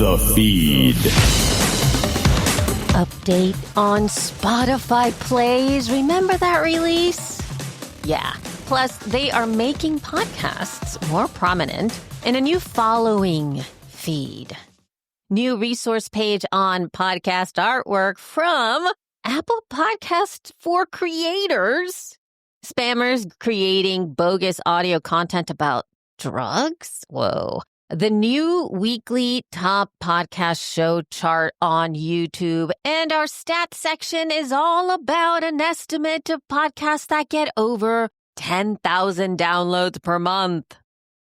The Feed. Update on Spotify plays. Remember that release? Yeah. Plus, they are making podcasts more prominent in a new following feed. New resource page on podcast artwork from Apple Podcasts for Creators. Spammers creating bogus audio content about drugs? Whoa. The new weekly top podcast show chart on YouTube. And our stats section is all about an estimate of podcasts that get over 10,000 downloads per month.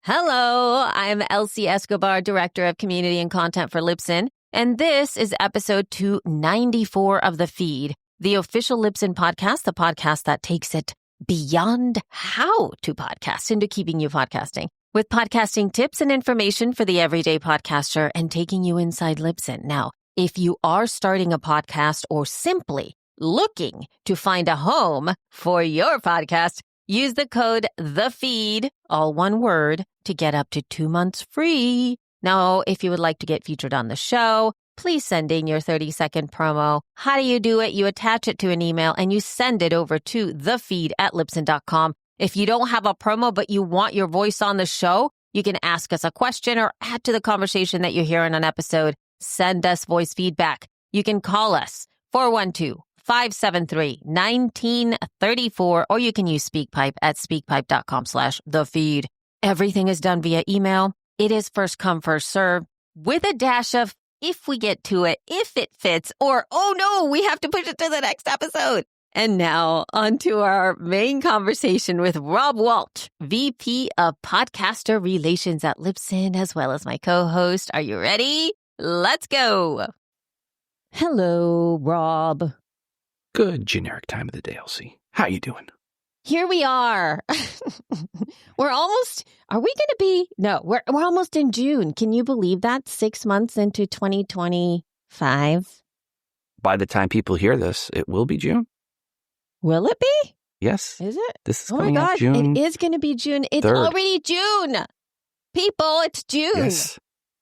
Hello, I'm Elsie Escobar, Director of Community and Content for Libsyn, and this is episode 294 of The Feed, the official Libsyn podcast, the podcast that takes it beyond how to podcast into keeping you podcasting, with podcasting tips and information for the everyday podcaster and taking you inside Libsyn. Now, if you are starting a podcast or simply looking to find a home for your podcast, use the code THEFEED, all one word, to get up to 2 months free. Now, if you would like to get featured on the show, please send in your 30-second promo. How do you do it? You attach it to an email and you send it over to thefeed@libsyn.com. If you don't have a promo but you want your voice on the show, you can ask us a question or add to the conversation that you hear in an episode. Send us voice feedback. You can call us 412-573-1934, or you can use SpeakPipe at speakpipe.com/thefeed. Everything is done via email. It is first come, first serve, with a dash of if we get to it, if it fits, or, oh no, we have to push it to the next episode. And now on to our main conversation with Rob Walsh, VP of Podcaster Relations at Libsyn, as well as my co-host. Are you ready? Let's go. Hello, Rob. Good generic time of the day, Elsie. How you doing? Here we are. We're almost, are we going to be? No, we're almost in June. Can you believe that? 6 months into 2025. By the time people hear this, it will be June. Will it be? Yes. Is it? This is Oh my coming out God, June. it is going to be June. It's 3rd. already June. People, it's June. Yes.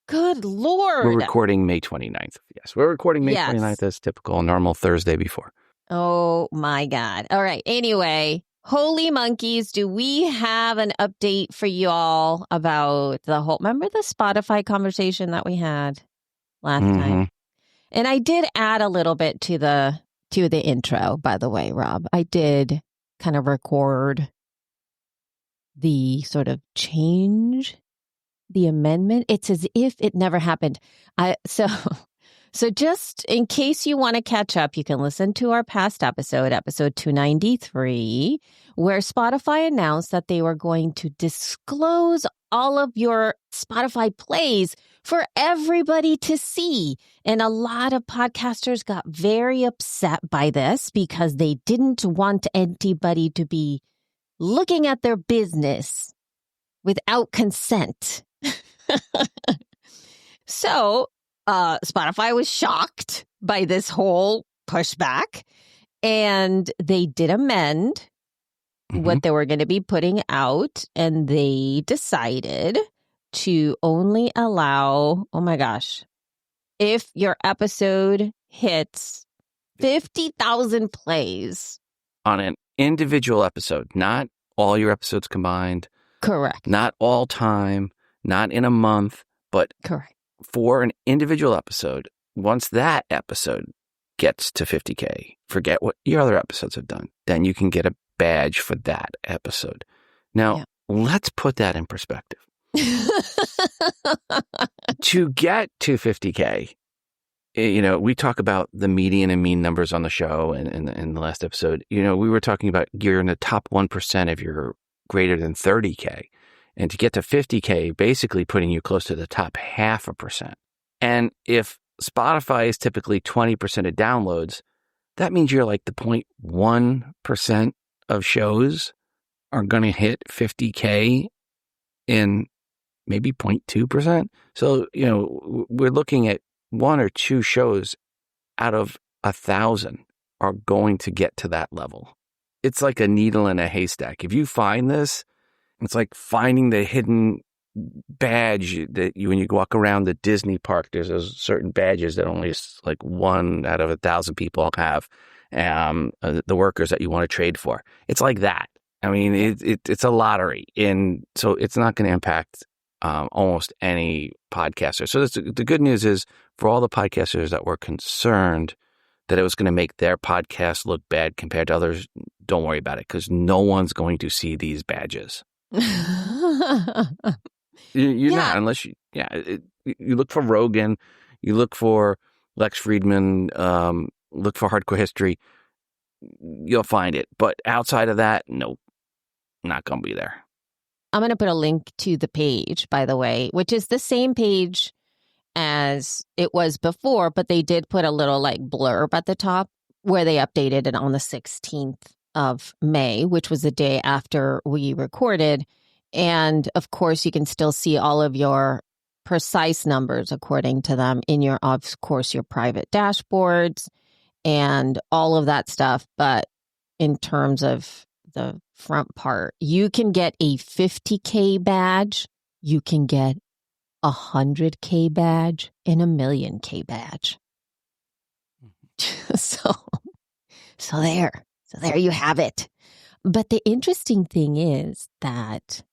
Good Lord. We're recording May 29th. Yes, we're recording May Yes. 29th as typical, normal Thursday before. Oh my God. All right. Anyway, holy monkeys, do we have an update for you all about the whole, remember the Spotify conversation that we had last time? And I did add a little bit to the intro, by the way, Rob. I did kind of record the sort of change, the amendment. It's as if it never happened. So just in case you want to catch up, you can listen to our past episode 293, where Spotify announced that they were going to disclose all of your Spotify plays for everybody to see. And a lot of podcasters got very upset by this because they didn't want anybody to be looking at their business without consent. So Spotify was shocked by this whole pushback, and they did amend what they were going to be putting out, and they decided to only allow, oh my gosh, if your episode hits 50,000 plays. On an individual episode, not all your episodes combined. Correct. Not all time, not in a month, but Correct. for an individual episode, once that episode gets to 50K, forget what your other episodes have done. Then you can get a badge for that episode. Now, let's put that in perspective. To get to 50K, we talk about the median and mean numbers on the show in the last episode. We were talking about you're in the top 1% if you're greater than 30K. And to get to 50K, basically putting you close to the top 0.5%. And if Spotify is typically 20% of downloads, that means you're like the 0.1% of shows are going to hit 50K in maybe 0.2%. So, we're looking at 1 or 2 shows out of 1,000 are going to get to that level. It's like a needle in a haystack. If you find this, it's like finding the hidden badge that when you walk around the Disney park, there's those certain badges that only like 1 out of 1,000 people have, the workers that you want to trade for. It's like that. I mean, it's a lottery. And so it's not going to impact almost any podcaster. So the good news is for all the podcasters that were concerned that it was going to make their podcast look bad compared to others, don't worry about it because no one's going to see these badges. You're not, unless you look for Rogan, you look for Lex Friedman, look for Hardcore History, you'll find it. But outside of that, nope, not going to be there. I'm going to put a link to the page, by the way, which is the same page as it was before, but they did put a little like blurb at the top where they updated it on the 16th of May, which was the day after we recorded. And of course, you can still see all of your precise numbers according to them in your, of course, your private dashboards and all of that stuff. But in terms of the front part, you can get a 50K badge, you can get a 100K badge, and a 1,000,000K badge. So there you have it. But the interesting thing is that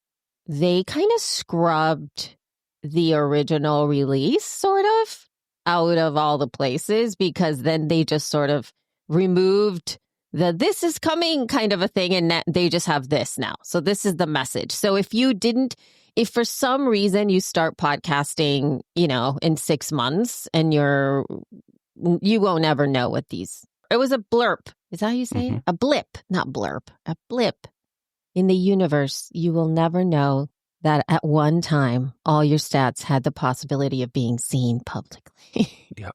they kind of scrubbed the original release sort of out of all the places because then they just sort of removed the this is coming kind of a thing and they just have this now. So this is the message. So if for some reason you start podcasting, in 6 months and you won't ever know what these, it was a blurb. Is that how you say it? A blip, not blurb, a blip. In the universe, you will never know that at one time, all your stats had the possibility of being seen publicly. Yep.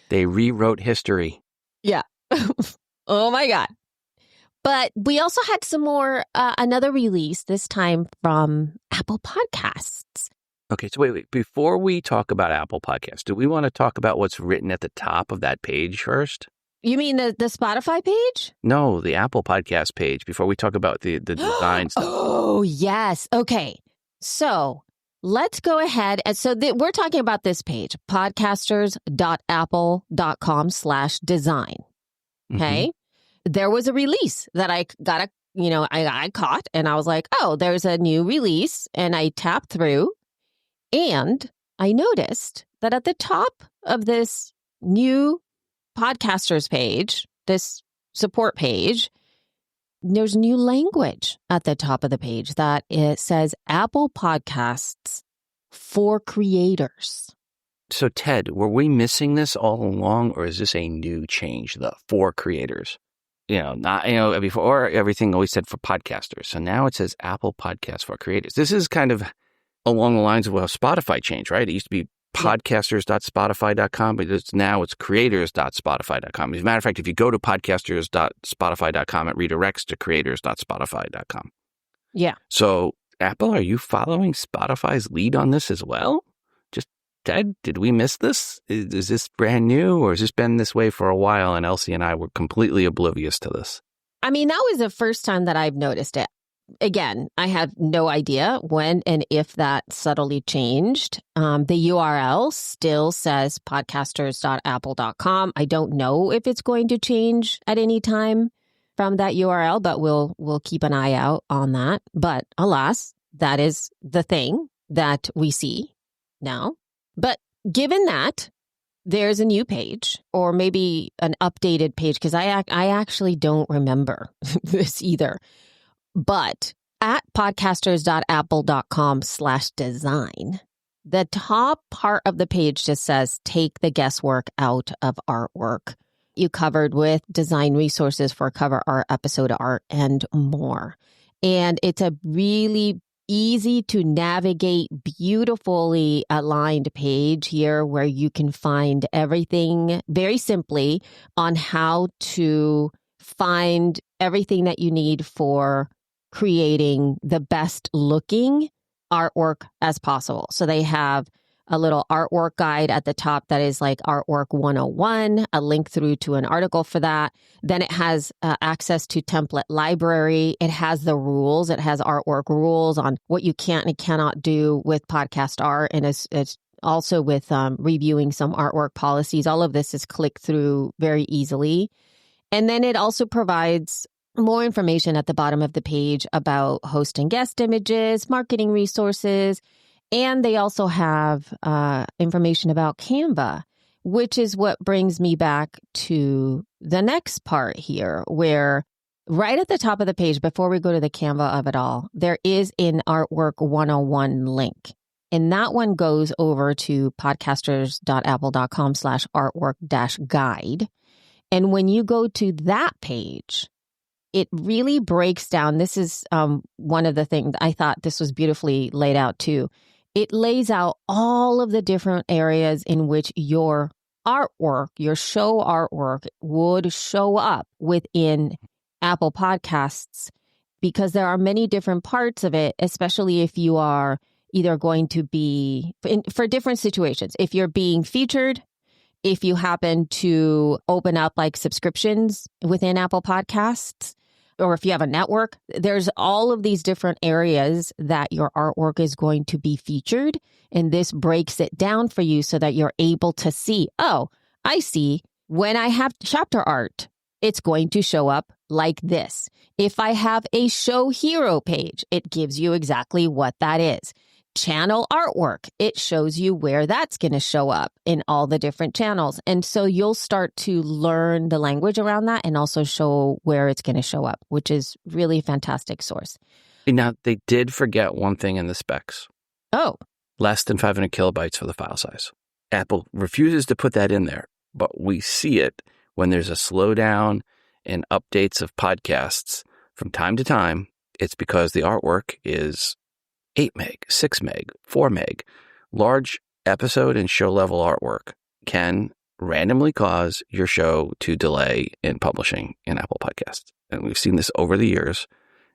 They rewrote history. Yeah. Oh, my God. But we also had some more, another release, this time from Apple Podcasts. Okay, so wait. Before we talk about Apple Podcasts, do we want to talk about what's written at the top of that page first? You mean the Spotify page? No, the Apple Podcast page before we talk about the design stuff. Oh, yes. Okay. So let's go ahead. And so we're talking about this page, podcasters.apple.com/design. Okay. Mm-hmm. There was a release that I got I caught and I was like, oh, there's a new release. And I tapped through and I noticed that at the top of this new podcasters page, this support page, there's new language at the top of the page that it says Apple Podcasts for creators. So Ted, were we missing this all along or is this a new change, the for creators? Before everything always said for podcasters. So now it says Apple Podcasts for creators. This is kind of along the lines of how Spotify changed, right? It used to be podcasters.spotify.com, but now it's creators.spotify.com. As a matter of fact, if you go to podcasters.spotify.com, it redirects to creators.spotify.com. Yeah. So Apple, are you following Spotify's lead on this as well? Just, Ted, did we miss this? Is this brand new or has this been this way for a while and Elsie and I were completely oblivious to this? I mean, that was the first time that I've noticed it. Again, I have no idea when and if that subtly changed. The URL still says podcasters.apple.com. I don't know if it's going to change at any time from that URL, but we'll keep an eye out on that. But alas, that is the thing that we see now. But given that, there's a new page or maybe an updated page because I actually don't remember this either. But at podcasters.apple.com/design, the top part of the page just says, take the guesswork out of artwork. You covered with design resources for cover art, episode art, and more. And it's a really easy to navigate, beautifully aligned page here where you can find everything very simply on how to find everything that you need for creating the best looking artwork as possible. So they have a little artwork guide at the top that is like Artwork 101, a link through to an article for that. Then it has access to template library. It has the rules. It has artwork rules on what you can and cannot do with podcast art. And it's also with reviewing some artwork policies. All of this is click through very easily. And then it also provides more information at the bottom of the page about host and guest images, marketing resources, and they also have information about Canva, which is what brings me back to the next part here, where right at the top of the page, before we go to the Canva of it all, there is an Artwork 101 link. And that one goes over to podcasters.apple.com/artwork-guide. And when you go to that page, it really breaks down. This is one of the things I thought this was beautifully laid out too. It lays out all of the different areas in which your artwork, your show artwork would show up within Apple Podcasts, because there are many different parts of it, especially if you are either going to be for different situations. If you're being featured, if you happen to open up like subscriptions within Apple Podcasts, or if you have a network, there's all of these different areas that your artwork is going to be featured. And this breaks it down for you so that you're able to see, oh, I see when I have chapter art, it's going to show up like this. If I have a show hero page, it gives you exactly what that is. Channel artwork, it shows you where that's going to show up in all the different channels. And so you'll start to learn the language around that and also show where it's going to show up, which is really a fantastic source. Now, they did forget one thing in the specs. Oh. Less than 500 kilobytes for the file size. Apple refuses to put that in there, but we see it when there's a slowdown in updates of podcasts from time to time. It's because the artwork is 8 meg, 6 meg, 4 meg. Large episode and show level artwork can randomly cause your show to delay in publishing in Apple Podcasts. And we've seen this over the years,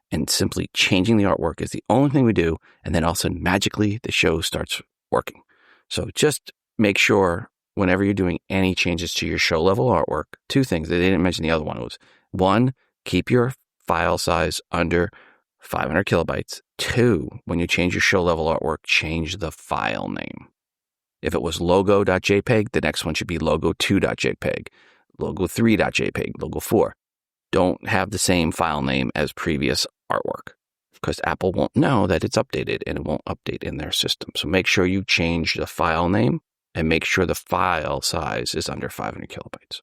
and simply changing the artwork is the only thing we do. And then all of a sudden, magically, the show starts working. So just make sure whenever you're doing any changes to your show level artwork, two things. They didn't mention the other one. Was one, keep your file size under 500 kilobytes. Two, when you change your show level artwork, change the file name. If it was logo.jpg, the next one should be logo2.jpg, logo3.jpg, logo 4. Don't have the same file name as previous artwork, because Apple won't know that it's updated and it won't update in their system. So make sure you change the file name and make sure the file size is under 500 kilobytes.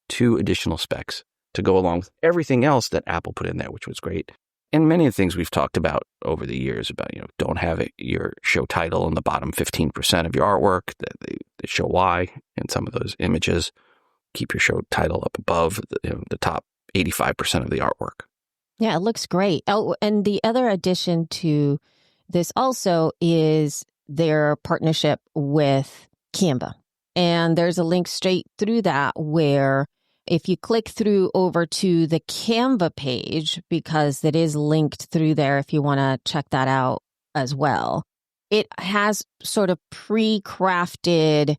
2 additional specs to go along with everything else that Apple put in there, which was great. And many of the things we've talked about over the years about, don't have your show title in the bottom 15% of your artwork, they show why in some of those images. Keep your show title up above the top 85% of the artwork. Yeah, it looks great. Oh, and the other addition to this also is their partnership with Canva. And there's a link straight through that where if you click through over to the Canva page, because it is linked through there if you want to check that out as well, it has sort of pre-crafted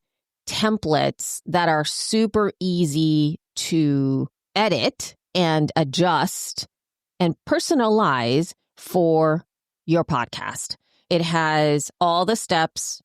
templates that are super easy to edit and adjust and personalize for your podcast. It has all the steps.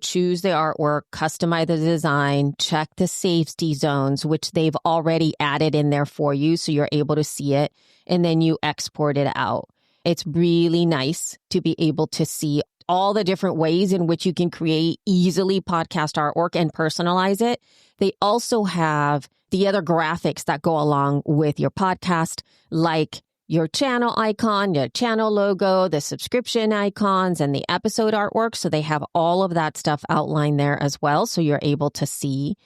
Choose the artwork, customize the design, check the safety zones, which they've already added in there for you. So you're able to see it, and then you export it out. It's really nice to be able to see all the different ways in which you can create easily podcast artwork and personalize it. They also have the other graphics that go along with your podcast, like your channel icon, your channel logo, the subscription icons, and the episode artwork. So they have all of that stuff outlined there as well. So you're able to see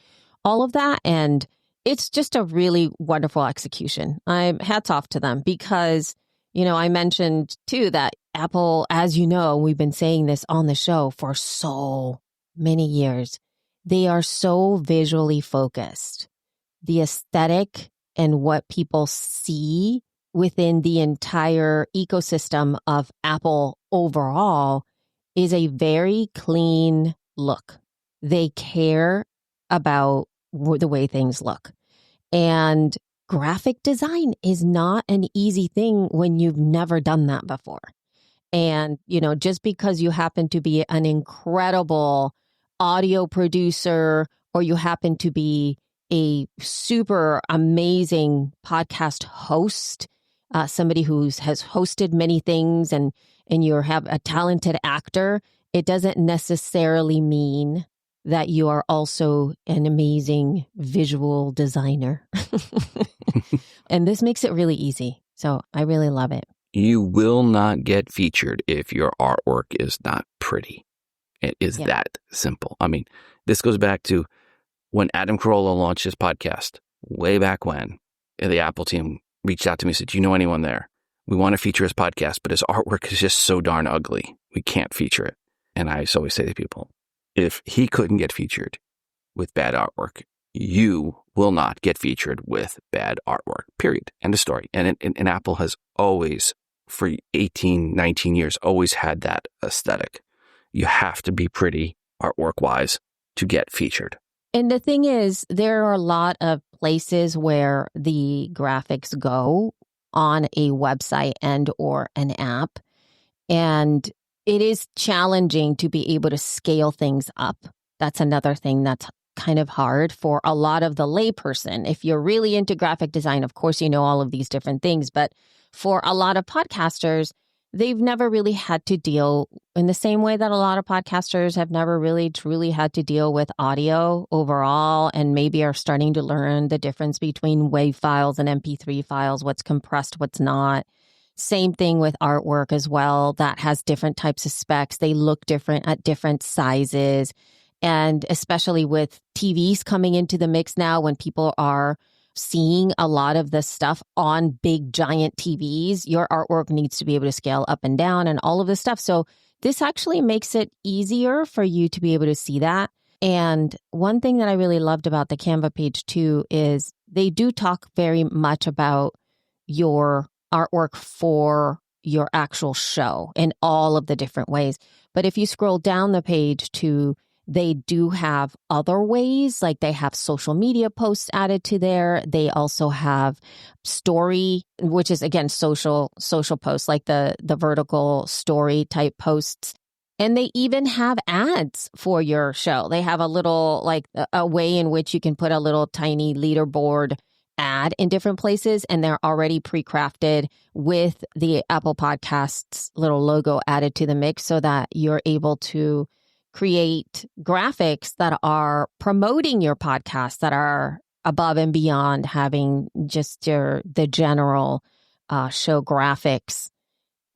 all of that. And it's just a really wonderful execution. Hats off to them because, I mentioned too that Apple, as you know, we've been saying this on the show for so many years. They are so visually focused. The aesthetic and what people see within the entire ecosystem of Apple overall is a very clean look. They care about the way things look. And graphic design is not an easy thing when you've never done that before. And, just because you happen to be an incredible audio producer or you happen to be a super amazing podcast host, somebody who has hosted many things and you have a talented actor, it doesn't necessarily mean that you are also an amazing visual designer. And this makes it really easy. So I really love it. You will not get featured if your artwork is not pretty. It is that simple. I mean, this goes back to when Adam Carolla launched his podcast way back when. The Apple team reached out to me and said, "Do you know anyone there? We want to feature his podcast, but his artwork is just so darn ugly. We can't feature it." And I always say to people, if he couldn't get featured with bad artwork, you will not get featured with bad artwork, period. End of story. And Apple has always, for 18, 19 years, always had that aesthetic. You have to be pretty artwork-wise to get featured. And the thing is, there are a lot of places where the graphics go on a website and or an app. And it is challenging to be able to scale things up. That's another thing that's kind of hard for a lot of the layperson. If you're really into graphic design, of course, you know all of these different things. But for a lot of podcasters, they've never really had to deal in the same way that a lot of podcasters have never really truly had to deal with audio overall, and maybe are starting to learn the difference between WAV files and MP3 files, what's compressed, what's not. Same thing with artwork as well. That has different types of specs. They look different at different sizes. And especially with TVs coming into the mix now, when people are seeing a lot of the stuff on big, giant TVs, your artwork needs to be able to scale up and down and all of this stuff. So this actually makes it easier for you to be able to see that. And one thing that I really loved about the Canva page too is they do talk very much about your artwork for your actual show in all of the different ways. But if you scroll down the page to, they do have other ways, like they have social media posts added to there. They also have story, which is again social posts, like the vertical story type posts. And they even have ads for your show. They have a little, like a way in which you can put a little tiny leaderboard ad in different places, and they're already pre-crafted with the Apple Podcasts little logo added to the mix so that you're able to create graphics that are promoting your podcast, that are above and beyond having just the general show graphics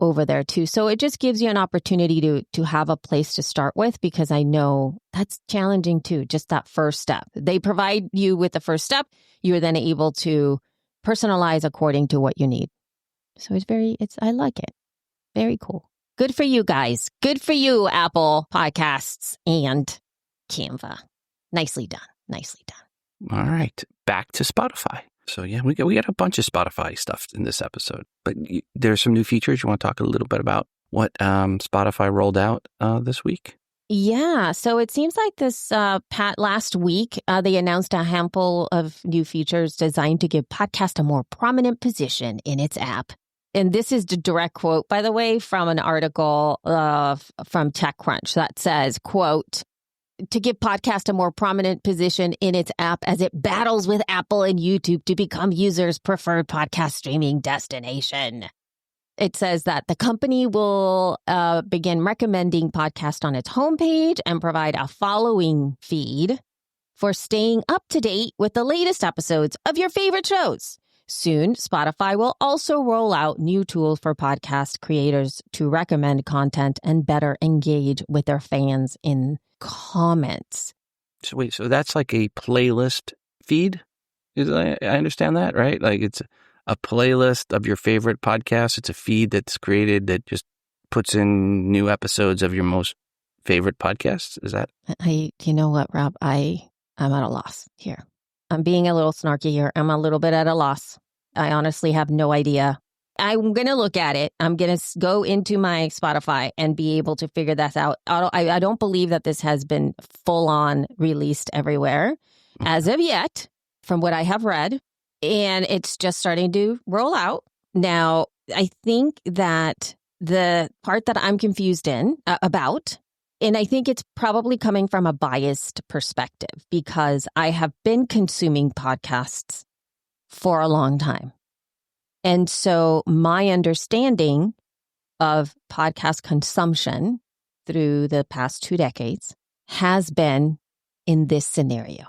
over there too. So it just gives you an opportunity to have a place to start with, because I know that's challenging too, just that first step. They provide you with the first step. You're then able to personalize according to what you need. So I like it. Very cool. Good for you guys. Good for you, Apple Podcasts and Canva. Nicely done. Nicely done. All right. Back to Spotify. So yeah, we got a bunch of Spotify stuff in this episode, but there's some new features. You want to talk a little bit about what Spotify rolled out this week? Yeah. So it seems like this last week, they announced a handful of new features designed to give podcast a more prominent position in its app. And this is the direct quote, by the way, from an article from TechCrunch that says, quote, "To give podcast a more prominent position in its app as it battles with Apple and YouTube to become users' preferred podcast streaming destination." It says that the company will begin recommending podcasts on its homepage and provide a following feed for staying up to date with the latest episodes of your favorite shows. Soon, Spotify will also roll out new tools for podcast creators to recommend content and better engage with their fans in comments. So wait, so that's like a playlist feed? I understand that, right? Like it's a playlist of your favorite podcasts. It's a feed that's created that just puts in new episodes of your most favorite podcasts. Is that? You know what, Rob? I'm at a loss here. I'm being a little snarky here. I'm a little bit at a loss. I honestly have no idea. I'm going to look at it. I'm going to go into my Spotify and be able to figure that out. I don't believe that this has been full on released everywhere as of yet, from what I have read. And it's just starting to roll out. Now, I think that the part that I'm confused about, and I think it's probably coming from a biased perspective because I have been consuming podcasts for a long time. And so my understanding of podcast consumption through the past 2 decades has been in this scenario,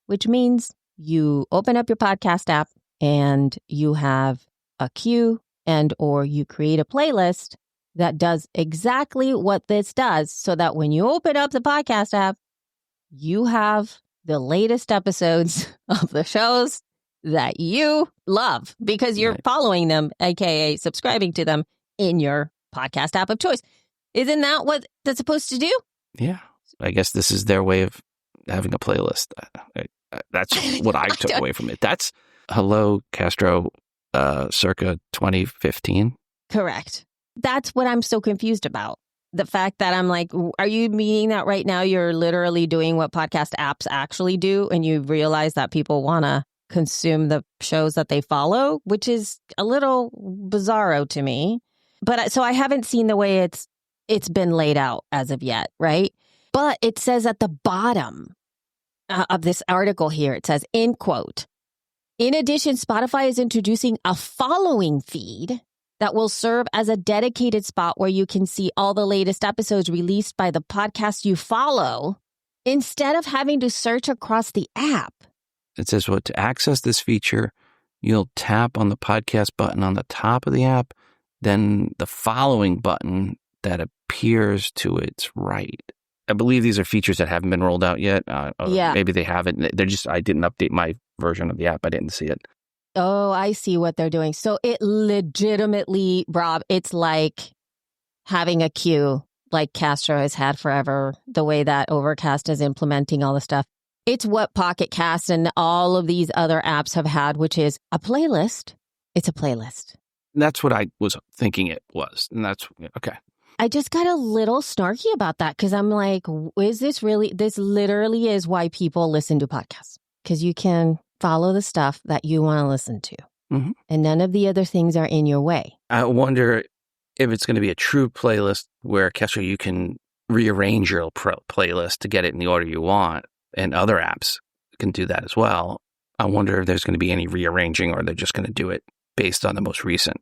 which means you open up your podcast app and you have a queue and or you create a playlist that does exactly what this does so that when you open up the podcast app, you have the latest episodes of the shows that you love because you're following them, aka subscribing to them in your podcast app of choice. Isn't that what that's supposed to do? Yeah. I guess this is their way of having a playlist. That's what I took away from it. That's Hello Castro, circa 2015. Correct. That's what I'm so confused about. The fact that I'm like, are you meaning that right now you're literally doing what podcast apps actually do and you realize that people want to consume the shows that they follow, which is a little bizarro to me. But so I haven't seen the way it's been laid out as of yet, right? But it says at the bottom of this article here, it says, in quote, in addition, Spotify is introducing a following feed that will serve as a dedicated spot where you can see all the latest episodes released by the podcast you follow instead of having to search across the app. It says, well, to access this feature, you'll tap on the podcast button on the top of the app, then the following button that appears to its right. I believe these are features that haven't been rolled out yet. Maybe they haven't. I didn't update my version of the app. I didn't see it. Oh, I see what they're doing. So it legitimately, Rob, it's like having a queue like Castro has had forever, the way that Overcast is implementing all the stuff. It's what Pocket Cast and all of these other apps have had, which is a playlist. It's a playlist. That's what I was thinking it was. And that's okay. I just got a little snarky about that because I'm like, is this literally is why people listen to podcasts, because you can follow the stuff that you want to listen to. Mm-hmm. And none of the other things are in your way. I wonder if it's going to be a true playlist where, Castro, you can rearrange your playlist to get it in the order you want. And other apps can do that as well. I wonder if there's going to be any rearranging or they're just going to do it based on the most recent.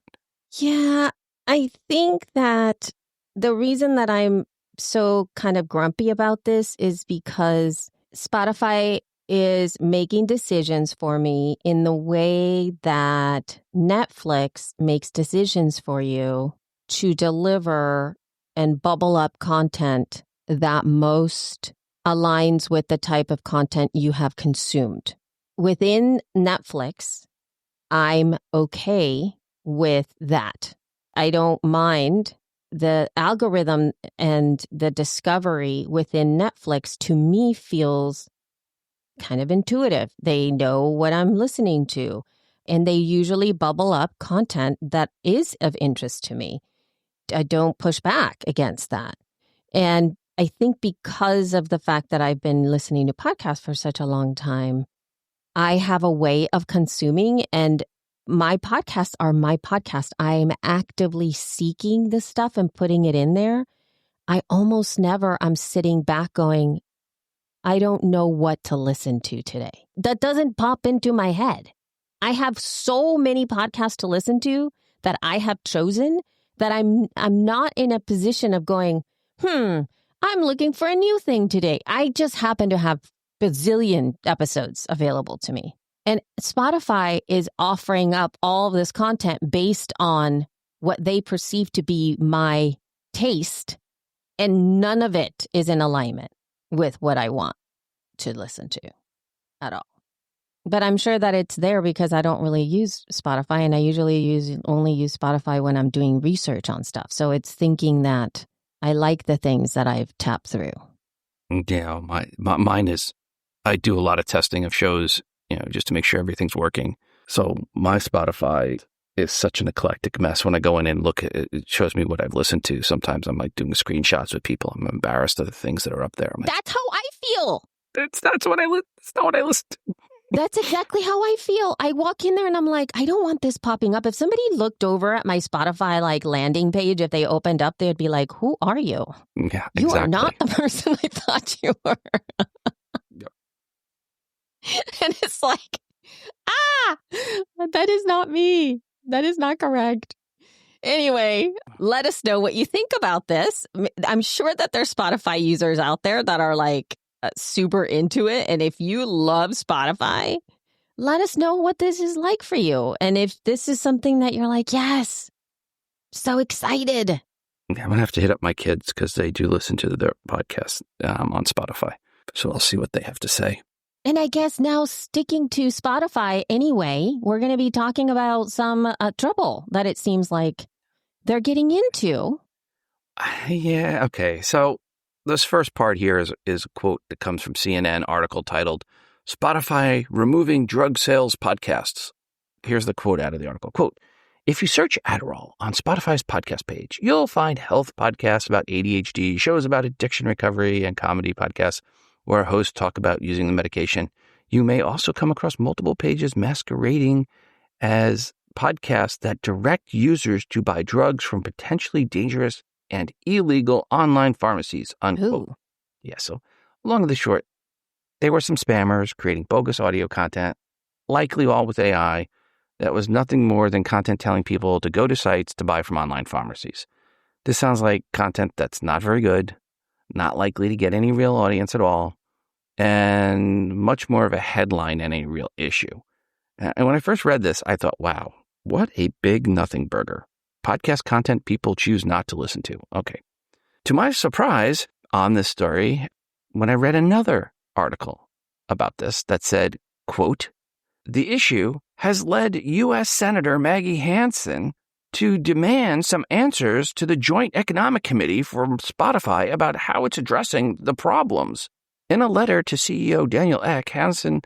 Yeah, I think that the reason that I'm so kind of grumpy about this is because Spotify is making decisions for me in the way that Netflix makes decisions for you to deliver and bubble up content that most aligns with the type of content you have consumed. Within Netflix, I'm okay with that. I don't mind the algorithm and the discovery within Netflix, to me, feels kind of intuitive. They know what I'm listening to, and they usually bubble up content that is of interest to me. I don't push back against that. And I think because of the fact that I've been listening to podcasts for such a long time, I have a way of consuming, and my podcasts are my podcast. I'm actively seeking the stuff and putting it in there. I almost never am sitting back going, I don't know what to listen to today. That doesn't pop into my head. I have so many podcasts to listen to that I have chosen that I'm not in a position of going, I'm looking for a new thing today. I just happen to have bazillion episodes available to me. And Spotify is offering up all of this content based on what they perceive to be my taste, and none of it is in alignment with what I want to listen to at all. But I'm sure that it's there because I don't really use Spotify, and I usually only use Spotify when I'm doing research on stuff. So it's thinking that I like the things that I've tapped through. Yeah, mine is, I do a lot of testing of shows, just to make sure everything's working. So my Spotify is such an eclectic mess. When I go in and look at it, it shows me what I've listened to. Sometimes I'm like doing screenshots with people. I'm embarrassed of the things that are up there. I'm like, That's how I feel. That's not what I listen to. That's exactly how I feel. I walk in there and I'm like, I don't want this popping up. If somebody looked over at my Spotify like landing page, if they opened up, they'd be like, who are you? Yeah, exactly. You are not the person I thought you were. Yep. And it's like, that is not me. That is not correct. Anyway, let us know what you think about this. I'm sure that there's Spotify users out there that are like super into it. And if you love Spotify, let us know what this is like for you. And if this is something that you're like, yes, so excited. I'm going to have to hit up my kids because they do listen to their podcast on Spotify. So I'll see what they have to say. And I guess now sticking to Spotify anyway, we're going to be talking about some trouble that it seems like they're getting into. Yeah, okay. So this first part here is a quote that comes from CNN article titled, Spotify Removing Drug Sales Podcasts. Here's the quote out of the article. Quote, if you search Adderall on Spotify's podcast page, you'll find health podcasts about ADHD, shows about addiction recovery, and comedy podcasts where hosts talk about using the medication. You may also come across multiple pages masquerading as podcasts that direct users to buy drugs from potentially dangerous and illegal online pharmacies, unquote. Ooh. Yeah, so long and the short, there were some spammers creating bogus audio content, likely all with AI, that was nothing more than content telling people to go to sites to buy from online pharmacies. This sounds like content that's not very good, not likely to get any real audience at all, and much more of a headline than a real issue. And when I first read this, I thought, wow, what a big nothing burger. Podcast content people choose not to listen to. Okay. To my surprise on this story, when I read another article about this that said, quote, the issue has led U.S. Senator Maggie Hansen to demand some answers to the Joint Economic Committee from Spotify about how it's addressing the problems. In a letter to CEO Daniel Ek, Hansen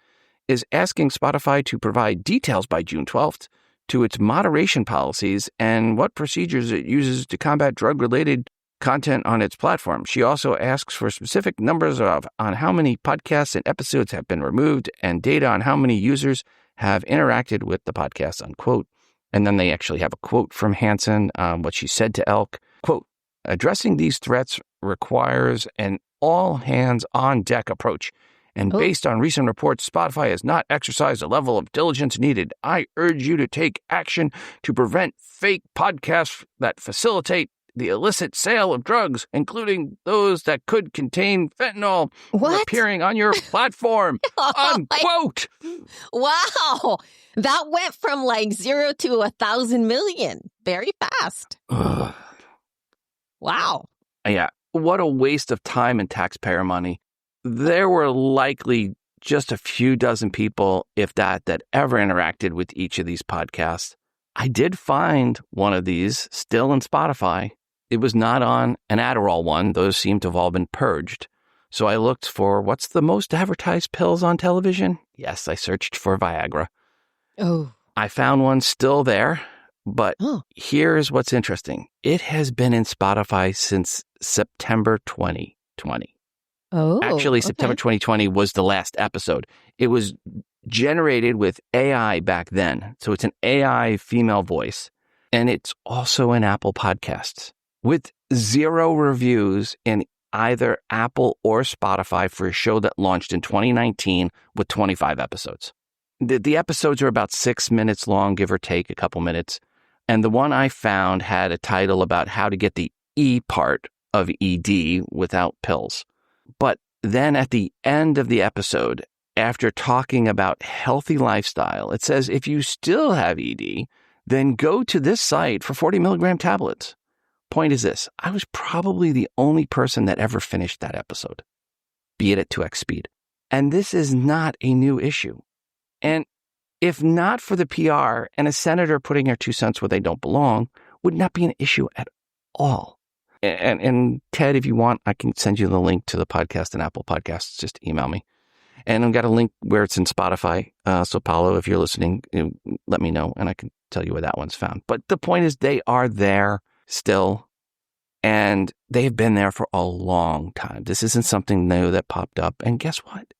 is asking Spotify to provide details by June 12th to its moderation policies and what procedures it uses to combat drug-related content on its platform. She also asks for specific numbers on how many podcasts and episodes have been removed and data on how many users have interacted with the podcast, unquote. And then they actually have a quote from Hansen, what she said to Elk, quote, addressing these threats requires an all-hands-on-deck approach. And based on recent reports, Spotify has not exercised the level of diligence needed. I urge you to take action to prevent fake podcasts that facilitate the illicit sale of drugs, including those that could contain fentanyl appearing on your platform, unquote. Wow. That went from like 0 to 1,000 million very fast. Wow. Yeah. What a waste of time and taxpayer money. There were likely just a few dozen people, if that ever interacted with each of these podcasts. I did find one of these still in Spotify. It was not on an Adderall one. Those seem to have all been purged. So I looked for what's the most advertised pills on television? Yes, I searched for Viagra. Oh. I found one still there, but here's what's interesting. It has been in Spotify since September 2020. Oh, actually, September 2020 was the last episode. It was generated with AI back then. So it's an AI female voice. And it's also in Apple Podcasts with 0 reviews in either Apple or Spotify for a show that launched in 2019 with 25 episodes. The episodes are about 6 minutes long, give or take a couple minutes. And the one I found had a title about how to get the E part of ED without pills. But then at the end of the episode, after talking about healthy lifestyle, it says, if you still have ED, then go to this site for 40 milligram tablets. Point is this, I was probably the only person that ever finished that episode, be it at 2x speed. And this is not a new issue. And if not for the PR and a senator putting her 2 cents where they don't belong, would not be an issue at all. And Ted, if you want, I can send you the link to the podcast and Apple Podcasts. Just email me. And I've got a link where it's in Spotify. So Paulo, if you're listening, let me know and I can tell you where that one's found. But the point is they are there still, and they've been there for a long time. This isn't something new that popped up. And guess what?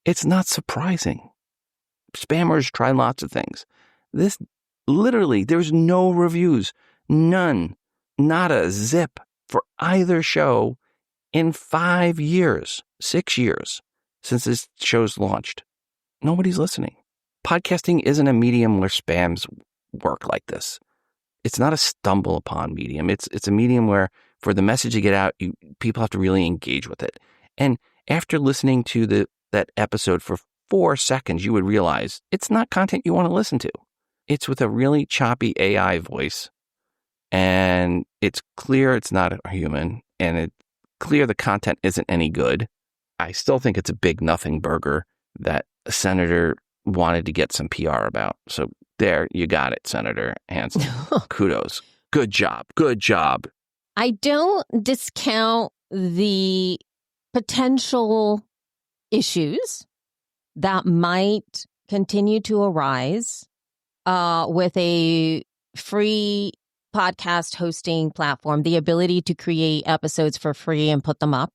It's not surprising. Spammers try lots of things. This literally, there's no reviews, none, not a zip for either show in 5 years, 6 years since this show's launched. Nobody's listening. Podcasting isn't a medium where spams work like this. It's not a stumble upon medium. It's a medium where for the message to get out, people have to really engage with it. And after listening to that episode for 4 seconds, you would realize it's not content you want to listen to. It's with a really choppy AI voice, and it's clear it's not a human, and it's clear the content isn't any good. I still think it's a big nothing burger that a senator wanted to get some PR about. So there, you got it, Senator Hansen. Kudos. Good job. Good job. I don't discount the potential issues that might continue to arise with a free podcast hosting platform, the ability to create episodes for free and put them up,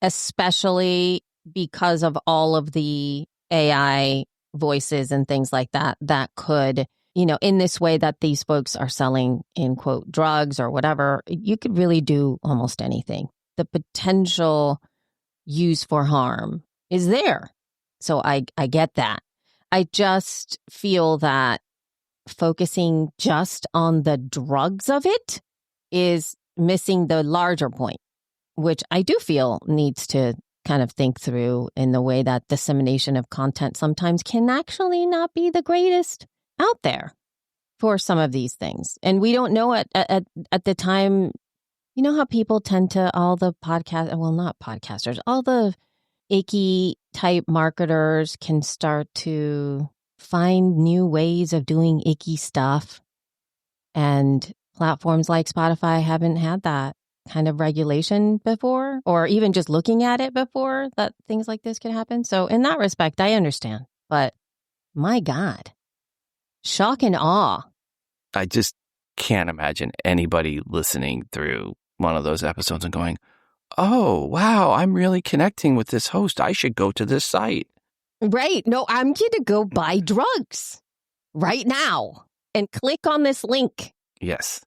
especially because of all of the AI voices and things like that could, in this way that these folks are selling, in quote, drugs or whatever, you could really do almost anything. The potential use for harm is there. So I get that. I just feel that focusing just on the drugs of it is missing the larger point, which I do feel needs to kind of think through in the way that dissemination of content sometimes can actually not be the greatest out there for some of these things. And we don't know at the time, you know how people tend to, all the not podcasters, all the icky type marketers can start to find new ways of doing icky stuff. And platforms like Spotify haven't had that kind of regulation before, or even just looking at it before, that things like this could happen. So in that respect, I understand. But my God, shock and awe. I just can't imagine anybody listening through one of those episodes and going, oh, wow, I'm really connecting with this host. I should go to this site. Right. No, I'm going to go buy drugs right now and click on this link. Yes.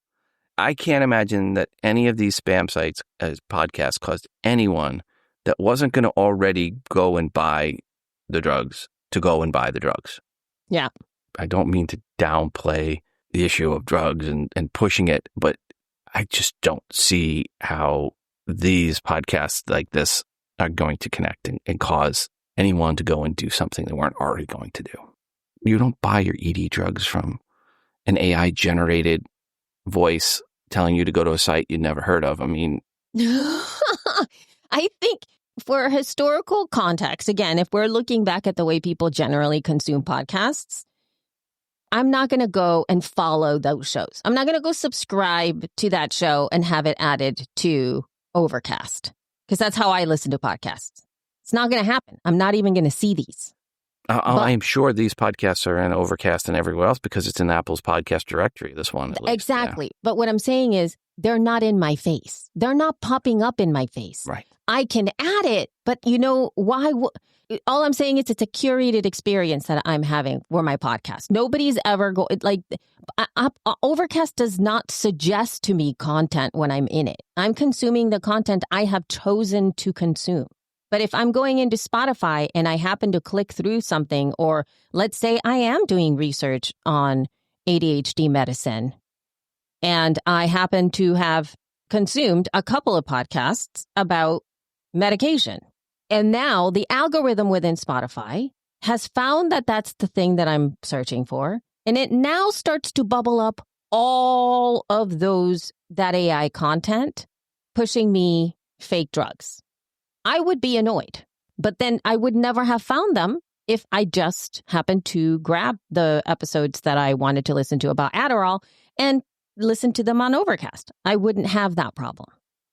I can't imagine that any of these spam sites as podcasts caused anyone that wasn't going to already go and buy the drugs to go and buy the drugs. Yeah. I don't mean to downplay the issue of drugs and pushing it, but I just don't see how these podcasts like this are going to connect and cause anyone to go and do something they weren't already going to do. You don't buy your ED drugs from an AI-generated voice telling you to go to a site you'd never heard of. I mean, I think for historical context, again, if we're looking back at the way people generally consume podcasts, I'm not going to go and follow those shows. I'm not going to go subscribe to that show and have it added to Overcast, because that's how I listen to podcasts. It's not going to happen. I'm not even going to see these. I'm sure these podcasts are in Overcast and everywhere else because it's in Apple's podcast directory, this one. At least. Exactly. Yeah. But what I'm saying is they're not in my face. They're not popping up in my face. Right. I can add it, but you know, why? All I'm saying is it's a curated experience that I'm having for my podcast. Nobody's ever Overcast does not suggest to me content when I'm in it. I'm consuming the content I have chosen to consume. But if I'm going into Spotify and I happen to click through something, or let's say I am doing research on ADHD medicine, and I happen to have consumed a couple of podcasts about medication, and now the algorithm within Spotify has found that that's the thing that I'm searching for, and it now starts to bubble up all of that AI content, pushing me fake drugs. I would be annoyed, but then I would never have found them if I just happened to grab the episodes that I wanted to listen to about Adderall and listen to them on Overcast. I wouldn't have that problem.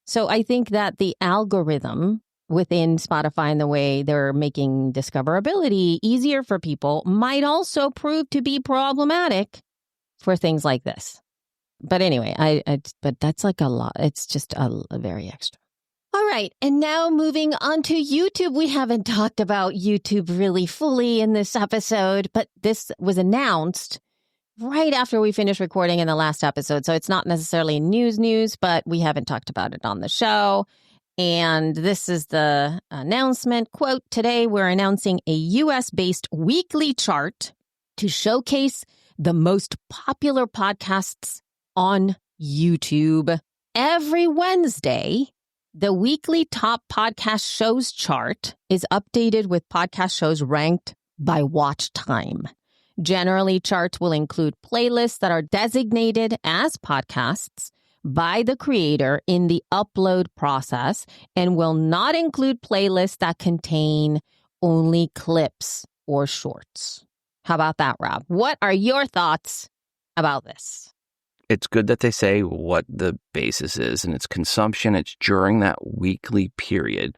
So I think that the algorithm within Spotify and the way they're making discoverability easier for people might also prove to be problematic for things like this. But anyway, but that's like a lot. It's just a very extra. All right. And now moving on to YouTube. We haven't talked about YouTube really fully in this episode, but this was announced right after we finished recording in the last episode. So it's not necessarily news, but we haven't talked about it on the show. And this is the announcement. Quote, today we're announcing a US-based weekly chart to showcase the most popular podcasts on YouTube. Every Wednesday, the weekly top podcast shows chart is updated with podcast shows ranked by watch time. Generally, charts will include playlists that are designated as podcasts by the creator in the upload process and will not include playlists that contain only clips or shorts. How about that, Rob? What are your thoughts about this? It's good that they say what the basis is, and it's consumption. It's during that weekly period.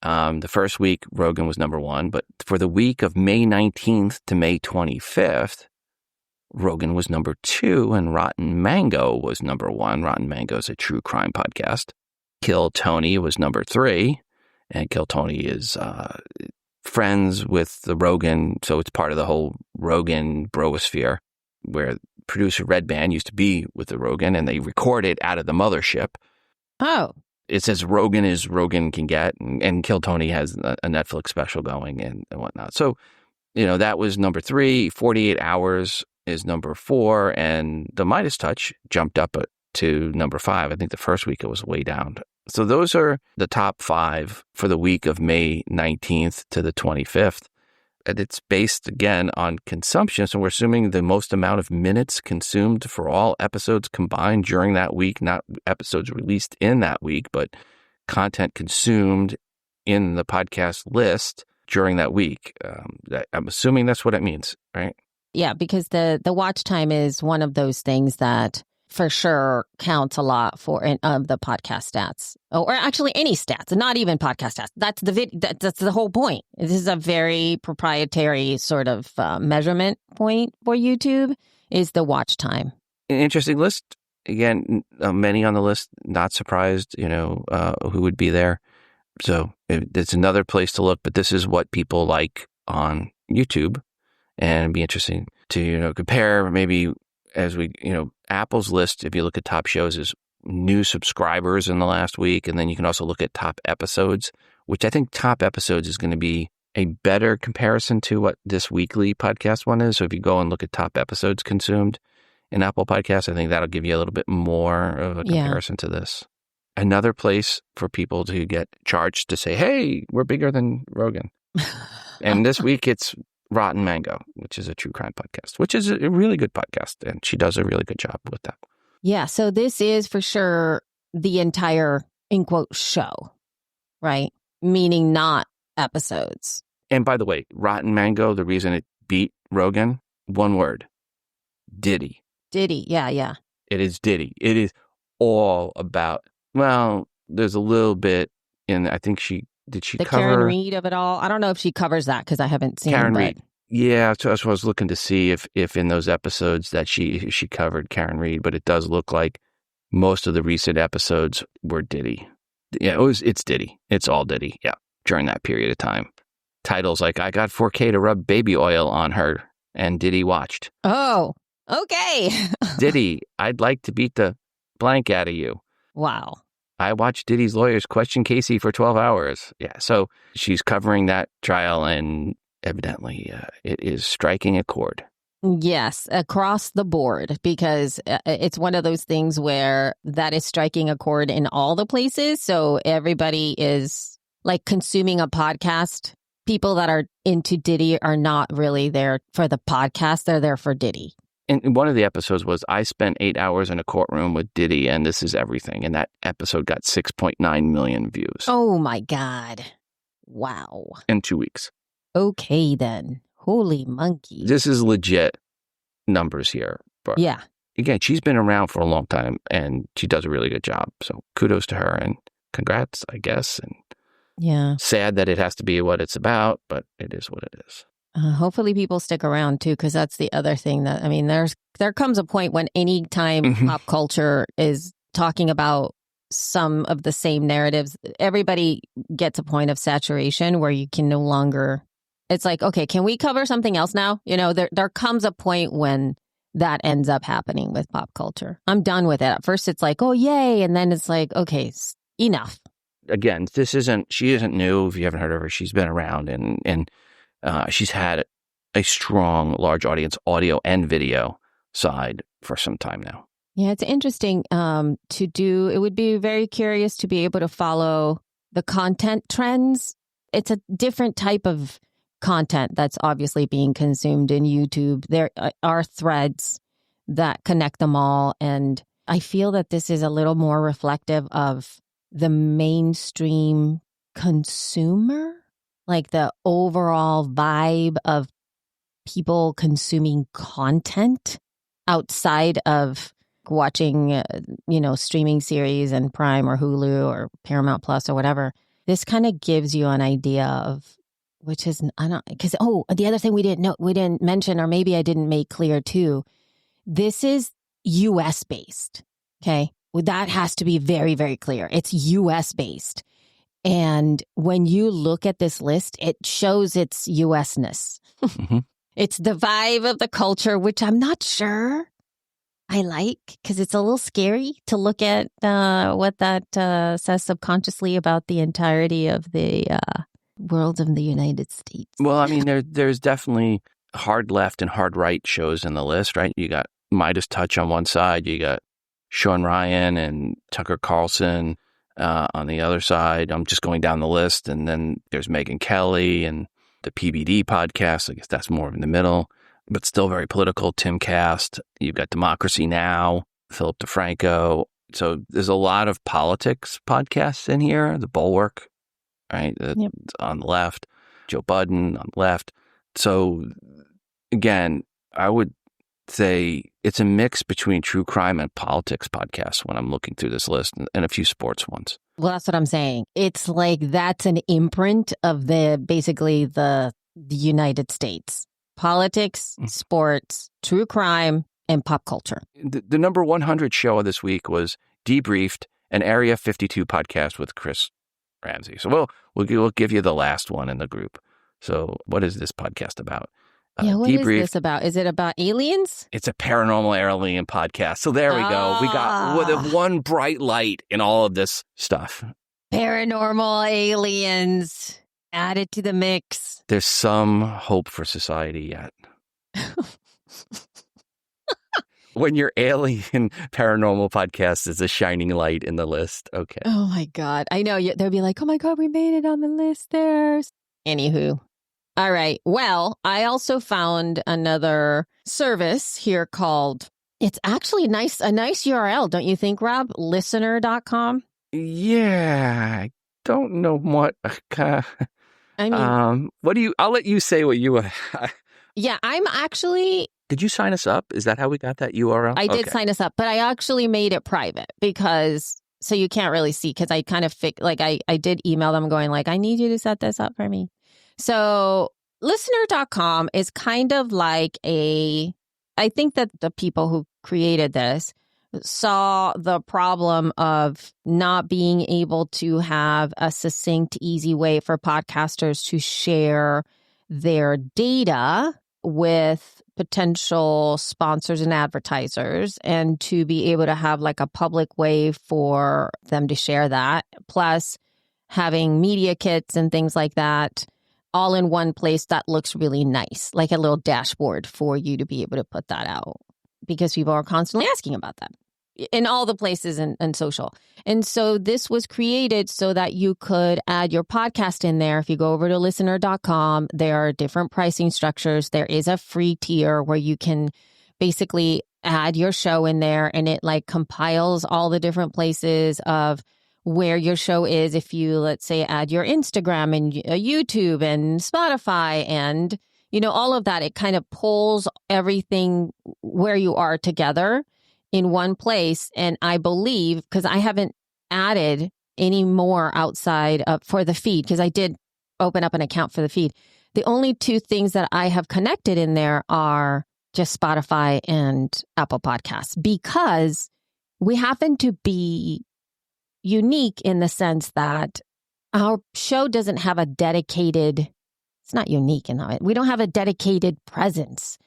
The first week, Rogan was number one, but for the week of May 19th to May 25th, Rogan was number two, and Rotten Mango was number one. Rotten Mango is a true crime podcast. Kill Tony was number three, and Kill Tony is friends with the Rogan, so it's part of the whole Rogan brosphere, where producer Red Band used to be with the Rogan, and they record it out of the mothership. Oh. It's as Rogan as Rogan can get, and Kill Tony has a Netflix special going and whatnot. So, that was number three. 48 Hours is number four, and the Midas Touch jumped up to number five. I think the first week it was way down. So those are the top five for the week of May 19th to the 25th. And it's based, again, on consumption. So we're assuming the most amount of minutes consumed for all episodes combined during that week, not episodes released in that week, but content consumed in the podcast list during that week. I'm assuming that's what it means, right? Yeah, because the watch time is one of those things that for sure counts a lot for the podcast stats, or actually any stats, not even podcast stats. That's the whole point. This is a very proprietary sort of measurement point for YouTube is the watch time. An interesting list. Again, many on the list, not surprised, who would be there. So it's another place to look, but this is what people like on YouTube, and it'd be interesting to, compare maybe as we, Apple's list, if you look at top shows, is new subscribers in the last week. And then you can also look at top episodes, which I think top episodes is going to be a better comparison to what this weekly podcast one is. So if you go and look at top episodes consumed in Apple Podcasts, I think that'll give you a little bit more of a comparison to this. Another place for people to get charged to say, hey, we're bigger than Rogan. And this week it's Rotten Mango, which is a true crime podcast, which is a really good podcast. And she does a really good job with that. Yeah. So this is for sure the entire, in quote, show, right? Meaning not episodes. And by the way, Rotten Mango, the reason it beat Rogan, one word, Diddy. Diddy. Yeah. It is Diddy. It is all about, well, there's a little bit in, I think did she cover Karen Reed of it all? I don't know if she covers that because I haven't seen Karen it. Reed. Yeah, so I was looking to see if in those episodes that she covered Karen Reed, but it does look like most of the recent episodes were Diddy. Yeah, it's Diddy. It's all Diddy. Yeah, during that period of time. Titles like I got 4K to rub baby oil on her, and Diddy watched. Oh, okay. Diddy, I'd like to beat the blank out of you. Wow. I watched Diddy's lawyers question Casey for 12 hours. Yeah, so she's covering that trial, and evidently it is striking a chord. Yes, across the board, because it's one of those things where that is striking a chord in all the places. So everybody is like consuming a podcast. People that are into Diddy are not really there for the podcast. They're there for Diddy. And one of the episodes was, I spent 8 hours in a courtroom with Diddy, and this is everything. And that episode got 6.9 million views. Oh, my God. Wow. In 2 weeks. Okay, then. Holy monkey. This is legit numbers here. But yeah. Again, she's been around for a long time, and she does a really good job. So kudos to her, and congrats, I guess. And yeah, sad that it has to be what it's about, but it is what it is. Hopefully people stick around too, because that's the other thing that, I mean, there comes a point when any time pop culture is talking about some of the same narratives, everybody gets a point of saturation where you can no longer, it's like, okay, can we cover something else now? You know, there comes a point when that ends up happening with pop culture. I'm done with it. At first it's like, oh, yay. And then it's like, okay, enough. Again, she isn't new. If you haven't heard of her, she's been around and she's had a strong, large audience, audio and video side for some time now. Yeah, it's interesting to do. It would be very curious to be able to follow the content trends. It's a different type of content that's obviously being consumed in YouTube. There are threads that connect them all. And I feel that this is a little more reflective of the mainstream consumer, like the overall vibe of people consuming content outside of watching, streaming series and Prime or Hulu or Paramount Plus or whatever. This kind of gives you an idea of, which is, the other thing we didn't mention, or maybe I didn't make clear too, this is US based. Okay. Well, that has to be very, very clear. It's US based. And when you look at this list, it shows its US-ness. Mm-hmm. It's the vibe of the culture, which I'm not sure I like, because it's a little scary to look at what that says subconsciously about the entirety of the world of the United States. Well, I mean, there's definitely hard left and hard right shows in the list, right? You got Midas Touch on one side, you got Sean Ryan and Tucker Carlson on the other side. I'm just going down the list, and then there's Megyn Kelly and the PBD podcast. I guess that's more in the middle, but still very political. Timcast. You've got Democracy Now!, Philip DeFranco. So there's a lot of politics podcasts in here. The Bulwark, right? Yep. On the left. Joe Budden on the left. So again, I would say it's a mix between true crime and politics podcasts when I'm looking through this list, and a few sports ones. Well, that's what I'm saying. It's like that's an imprint of basically the United States. Politics, sports, true crime, and pop culture. The number 100 show of this week was Debriefed, an Area 52 podcast with Chris Ramsey. So we'll give you the last one in the group. So what is this podcast about? What is this about? Is it about aliens? It's a paranormal alien podcast. So there we go. We got the one bright light in all of this stuff. Paranormal aliens added to the mix. There's some hope for society yet. When your alien paranormal podcast is a shining light in the list. Okay. Oh, my God. I know. They'll be like, oh, my God, we made it on the list there. Anywho. All right. Well, I also found another service here called, it's actually a nice URL, don't you think, Rob? Listener.com. Yeah. I don't know what. I mean, I'll let you say what you. Yeah, I'm actually. Did you sign us up? Is that how we got that URL? I did sign us up, but I actually made it private so you can't really see, because I kind of I did email them going like, I need you to set this up for me. So listener.com is kind of like I think that the people who created this saw the problem of not being able to have a succinct, easy way for podcasters to share their data with potential sponsors and advertisers, and to be able to have like a public way for them to share that, plus having media kits and things like that all in one place that looks really nice, like a little dashboard for you to be able to put that out, because people are constantly asking about that in all the places and social. And so this was created so that you could add your podcast in there. If you go over to listener.com, there are different pricing structures. There is a free tier where you can basically add your show in there, and it like compiles all the different places of where your show is. If you, let's say, add your Instagram and YouTube and Spotify and, all of that, it kind of pulls everything where you are together in one place. And I believe, because I haven't added any more outside of for the feed, because I did open up an account for the feed, The only two things that I have connected in there are just Spotify and Apple Podcasts, because we happen to be unique in the sense that our show doesn't have a dedicated, it's not unique in that we don't have a dedicated presence.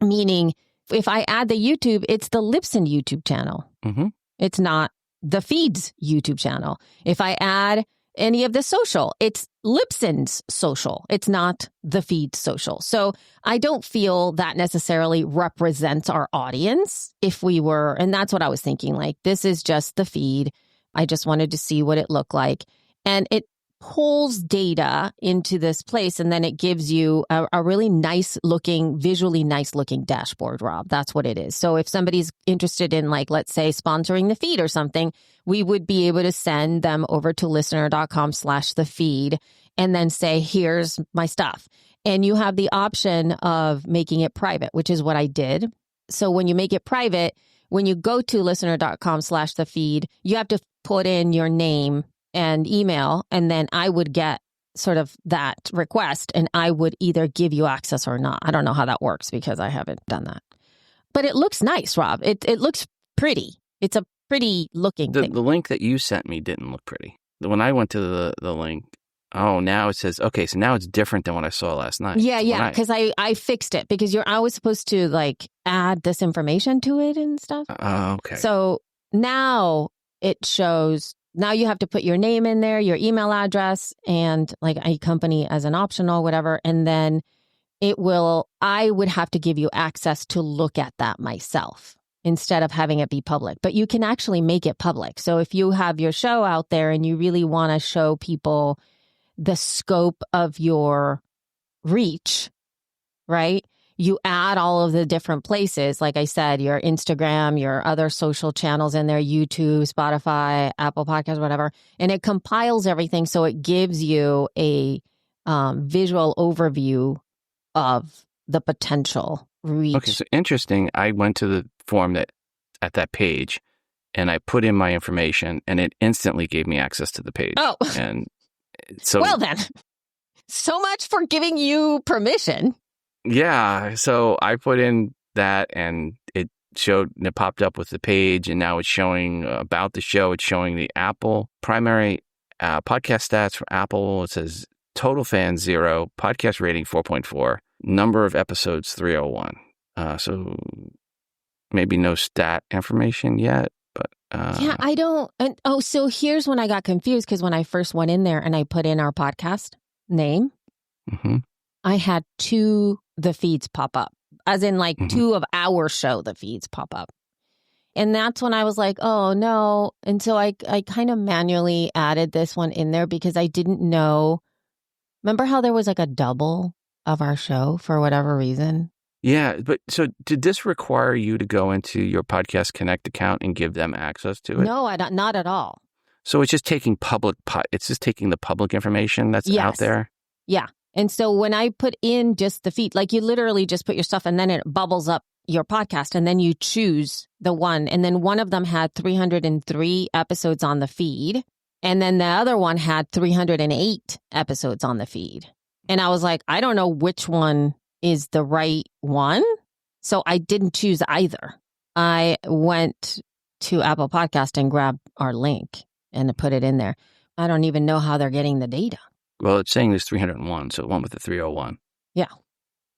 Meaning, if I add the YouTube, it's the Libsyn YouTube channel. Mm-hmm. It's not the Feed's YouTube channel. If I add any of the social, it's Libsyn's social. It's not the Feed social. So I don't feel that necessarily represents our audience if we were, and that's what I was thinking, like, this is just the Feed. I just wanted to see what it looked like. And it pulls data into this place, and then it gives you a really nice looking, visually nice looking dashboard, Rob. That's what it is. So if somebody's interested in, like, let's say sponsoring the Feed or something, we would be able to send them over to listener.com/the feed and then say, here's my stuff. And you have the option of making it private, which is what I did. So when you make it private, when you go to listener.com/the feed, you have to put in your name and email, and then I would get sort of that request, and I would either give you access or not. I don't know how that works because I haven't done that. But it looks nice, Rob. It looks pretty. It's a pretty looking thing. The link that you sent me didn't look pretty. When I went to the link, now it says, okay, so now it's different than what I saw last night. Yeah, because I fixed it, because I was supposed to, like, add this information to it and stuff. Okay. So now it shows, now you have to put your name in there, your email address, and like a company as an optional, whatever. And then I would have to give you access to look at that myself instead of having it be public. But you can actually make it public. So if you have your show out there and you really want to show people the scope of your reach, right? You add all of the different places, like I said, your Instagram, your other social channels in there, YouTube, Spotify, Apple Podcasts, whatever, and it compiles everything. So it gives you a visual overview of the potential reach. Okay, so interesting. I went to the form at that page, and I put in my information, and it instantly gave me access to the page. Oh, and so well then, so much for giving you permission. Yeah, so I put in that, and it popped up with the page, and now it's showing about the show. It's showing the Apple primary podcast stats for Apple. It says total fans 0, podcast rating 4.4, number of episodes 301. So maybe no stat information yet, but yeah, I don't. So here's when I got confused, because when I first went in there and I put in our podcast name, mm-hmm. I had the feeds pop up, as in like mm-hmm. two of our show, the feeds pop up. And that's when I was like, oh no. And so I kind of manually added this one in there because I didn't know. Remember how there was like a double of our show for whatever reason? Yeah. But so did this require you to go into your Podcast Connect account and give them access to it? No, not at all. So it's just taking it's just taking the public information that's out there? Yeah. And so when I put in just the feed, like you literally just put your stuff and then it bubbles up your podcast, and then you choose the one. And then one of them had 303 episodes on the feed. And then the other one had 308 episodes on the feed. And I was like, I don't know which one is the right one. So I didn't choose either. I went to Apple Podcast and grabbed our link and put it in there. I don't even know how they're getting the data. Well, it's saying there's 301, so it went with the 301. Yeah.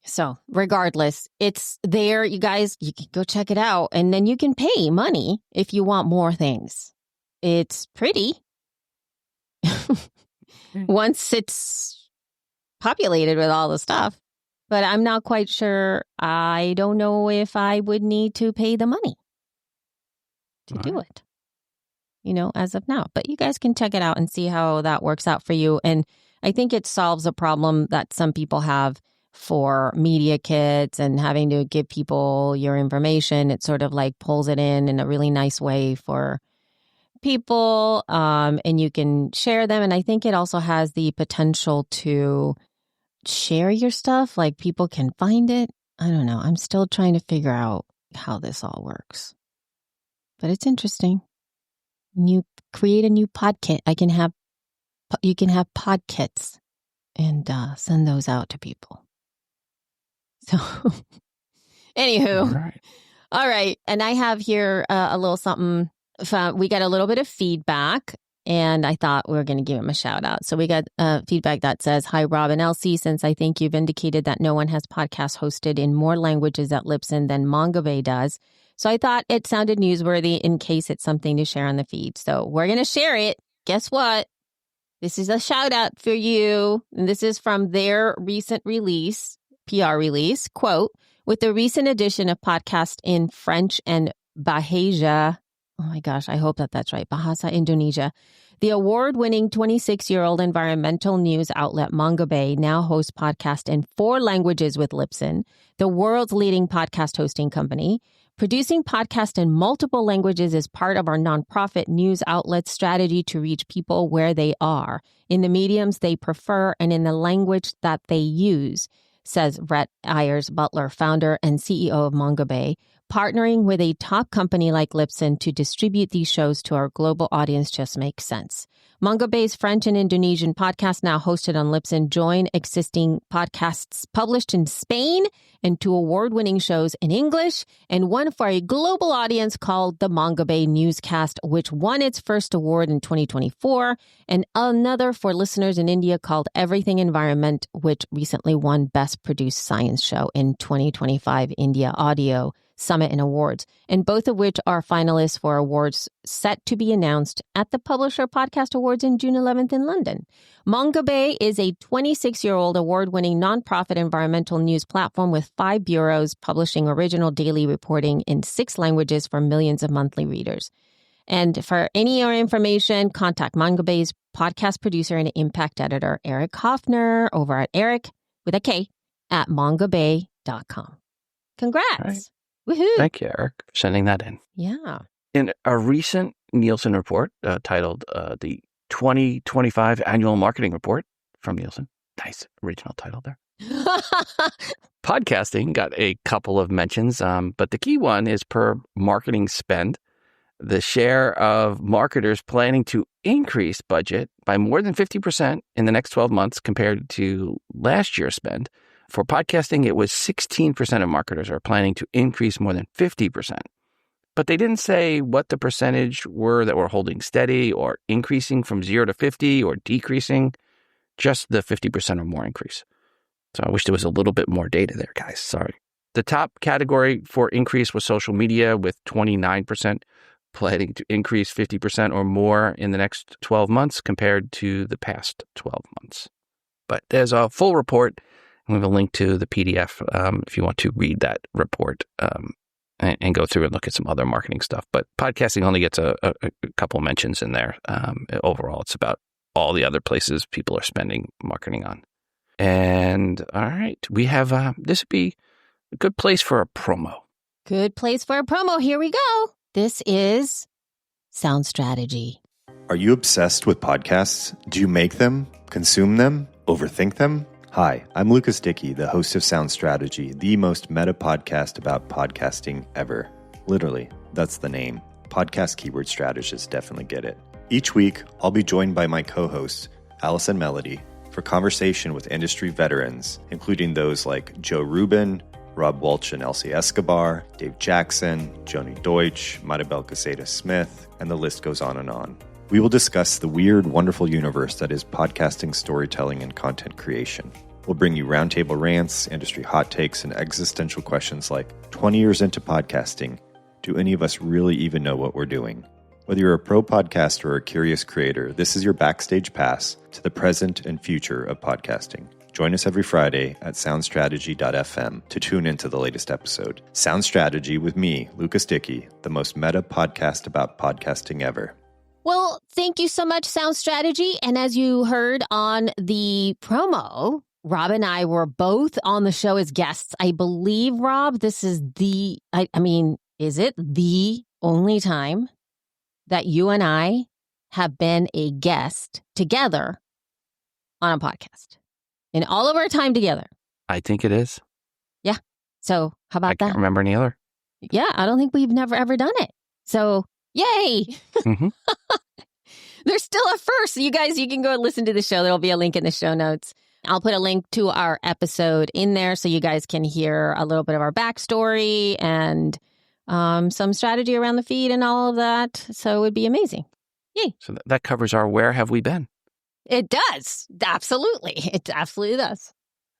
So regardless, it's there. You guys, you can go check it out, and then you can pay money if you want more things. It's pretty. Once it's populated with all the stuff. But I'm not quite sure. I don't know if I would need to pay the money to do it, as of now. But you guys can check it out and see how that works out for you. And I think it solves a problem that some people have for media kits and having to give people your information. It sort of like pulls it in a really nice way for people, and you can share them. And I think it also has the potential to share your stuff, like people can find it. I don't know. I'm still trying to figure out how this all works. But it's interesting. When you create a new pod kit, you can have pod kits. and send those out to people. So, anywho, all right. And I have here a little something. We got a little bit of feedback, and I thought we were going to give him a shout out. So we got feedback that says, "Hi, Rob and Elsie. Since I think you've indicated that no one has podcasts hosted in more languages at Libsyn than Mongabay does, so I thought it sounded newsworthy in case it's something to share on the feed. So we're going to share it. Guess what? This is a shout out for you. And this is from their recent release, PR release, quote, with the recent addition of podcast in French and Bahasa. Oh my gosh, I hope that's right. Bahasa Indonesia. The award-winning 26-year-old environmental news outlet Mongabay now hosts podcasts in 4 languages with Libsyn, the world's leading podcast hosting company. Producing podcasts in multiple languages is part of our nonprofit news outlet's strategy to reach people where they are, in the mediums they prefer and in the language that they use, says Rhett Ayers Butler, founder and CEO of Mongabay. Partnering with a top company like Libsyn to distribute these shows to our global audience just makes sense. Mongabay's French and Indonesian podcasts, now hosted on Libsyn, join existing podcasts published in Spain and 2 award-winning shows in English, and one for a global audience called the Mongabay Newscast, which won its first award in 2024, and another for listeners in India called Everything Environment, which recently won Best Produced Science Show in 2025 India Audio Summit and Awards, and both of which are finalists for awards set to be announced at the Publisher Podcast Awards in June 11th in London. Mongabay is a 26-year-old award-winning nonprofit environmental news platform with 5 bureaus publishing original daily reporting in 6 languages for millions of monthly readers. And for any more information, contact Mongabay's podcast producer and impact editor, Eric Hoffner, over at Eric, with a K, at mongabay.com. Congrats. Right. Woohoo. Thank you, Eric, for sending that in. Yeah. In a recent Nielsen report titled the 2025 Annual Marketing Report from Nielsen, nice original title there, podcasting got a couple of mentions, but the key one is per marketing spend. The share of marketers planning to increase budget by more than 50% in the next 12 months compared to last year's spend. For podcasting, it was 16% of marketers are planning to increase more than 50%. But they didn't say what the percentage were that were holding steady or increasing from 0 to 50 or decreasing, just the 50% or more increase. So I wish there was a little bit more data there, guys. Sorry. The top category for increase was social media, with 29% planning to increase 50% or more in the next 12 months compared to the past 12 months. But there's a full report. We have a link to the PDF if you want to read that report and go through and look at some other marketing stuff. But podcasting only gets a couple mentions in there. Overall, it's about all the other places people are spending marketing on. And all right, we have this would be a good place for a promo. Good place for a promo. Here we go. This is Sound Strategy. Are you obsessed with podcasts? Do you make them, consume them, overthink them? Hi, I'm Lucas Dickey, the host of Sound Strategy, the most meta podcast about podcasting ever. Literally, that's the name. Podcast keyword strategists definitely get it. Each week, I'll be joined by my co-hosts, Allison Melody, for conversation with industry veterans, including those like Joe Rubin, Rob Walsh and Elsie Escobar, Dave Jackson, Joni Deutsch, Maribel Caseta-Smith, and the list goes on and on. We will discuss the weird, wonderful universe that is podcasting, storytelling, and content creation. We'll bring you roundtable rants, industry hot takes, and existential questions like, 20 years into podcasting, do any of us really even know what we're doing? Whether you're a pro podcaster or a curious creator, this is your backstage pass to the present and future of podcasting. Join us every Friday at soundstrategy.fm to tune into the latest episode. Sound Strategy with me, Lucas Dickey, the most meta podcast about podcasting ever. Well, thank you so much, Sound Strategy. And as you heard on the promo, Rob and I were both on the show as guests. I believe, Rob, this is is it the only time that you and I have been a guest together on a podcast in all of our time together? I think it is. Yeah. So how about that? I can't remember any other. Yeah, I don't think we've never ever done it. So yay. Mm-hmm. There's still a first. You guys, you can go and listen to the show. There'll be a link in the show notes. I'll put a link to our episode in there so you guys can hear a little bit of our backstory and some strategy around the feed and all of that. So it would be amazing. Yay. So that covers our Where Have We Been? It does. Absolutely. It absolutely does.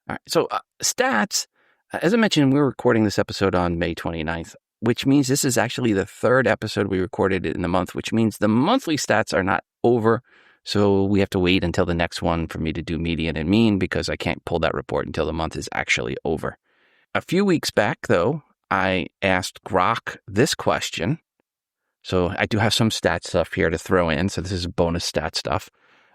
All right. So stats, as I mentioned, we're recording this episode on May 29th, which means this is actually the third episode we recorded in the month, which means the monthly stats are not over. So we have to wait until the next one for me to do median and mean because I can't pull that report until the month is actually over. A few weeks back, though, I asked Grok this question. So I do have some stat stuff here to throw in. So this is bonus stat stuff.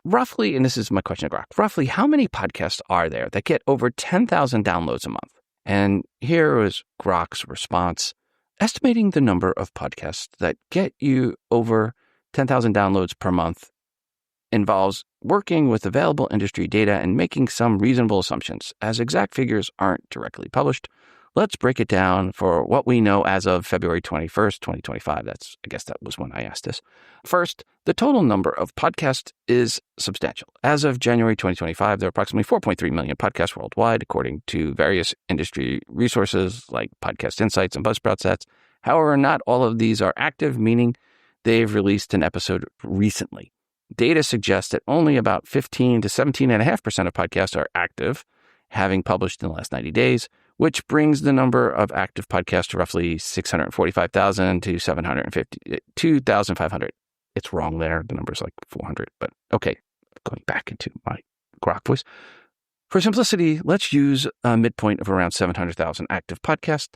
Roughly, and this is my question to Grok, roughly how many podcasts are there that get over 10,000 downloads a month? And here was Grok's response. Estimating the number of podcasts that get you over 10,000 downloads per month involves working with available industry data and making some reasonable assumptions. As exact figures aren't directly published, let's break it down for what we know as of February 21st, 2025. I guess that was when I asked this. First, the total number of podcasts is substantial. As of January 2025, there are approximately 4.3 million podcasts worldwide, according to various industry resources like Podcast Insights and Buzzsprout stats. However, not all of these are active, meaning they've released an episode recently. Data suggests that only about 15 to 17.5% of podcasts are active, having published in the last 90 days, which brings the number of active podcasts to roughly 645,000 to 2,500. It's wrong there. The number's like 400, but okay. Going back into my Grok voice. For simplicity, let's use a midpoint of around 700,000 active podcasts.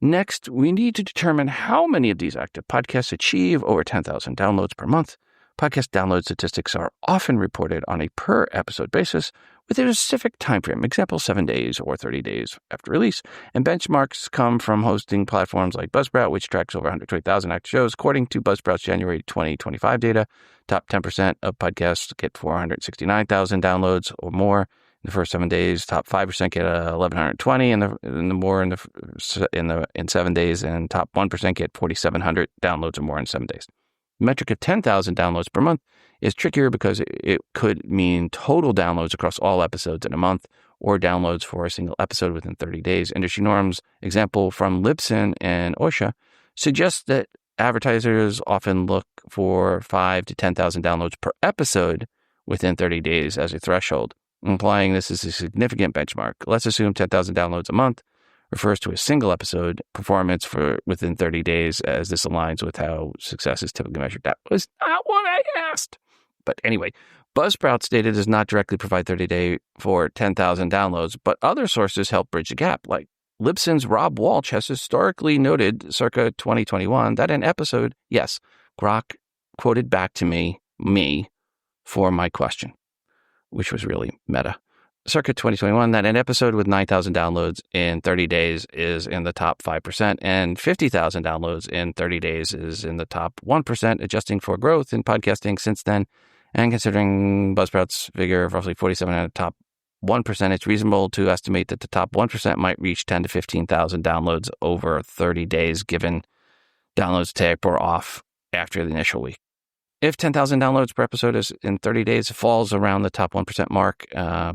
Next, we need to determine how many of these active podcasts achieve over 10,000 downloads per month. Podcast download statistics are often reported on a per-episode basis with a specific time frame, example 7 days or 30 days after release, and benchmarks come from hosting platforms like Buzzsprout, which tracks over 120,000 active shows. According to Buzzsprout's January 2025 data, top 10% of podcasts get 469,000 downloads or more in the first 7 days. Top 5% get 1,120 in 7 days, and top 1% get 4,700 downloads or more in 7 days. The metric of 10,000 downloads per month is trickier because it could mean total downloads across all episodes in a month or downloads for a single episode within 30 days. Industry norms, example from Libsyn and OSHA, suggests that advertisers often look for 5,000 to 10,000 downloads per episode within 30 days as a threshold, implying this is a significant benchmark. Let's assume 10,000 downloads a month refers to a single episode performance for within 30 days, as this aligns with how success is typically measured. That was not what I asked. But anyway, Buzzsprout's data does not directly provide 30-day for 10,000 downloads, but other sources help bridge the gap. Like Libsyn's Rob Walsh has historically noted circa 2021 that an episode, yes, Grok quoted back to me for my question, which was really meta. Circa 2021, that an episode with 9,000 downloads in 30 days is in the top 5%, and 50,000 downloads in 30 days is in the top 1%, adjusting for growth in podcasting since then. And considering Buzzsprout's figure of roughly 47 in the top 1%, it's reasonable to estimate that the top 1% might reach 10 to 15,000 downloads over 30 days, given downloads taper off after the initial week. If 10,000 downloads per episode is in 30 days falls around the top 1% mark, a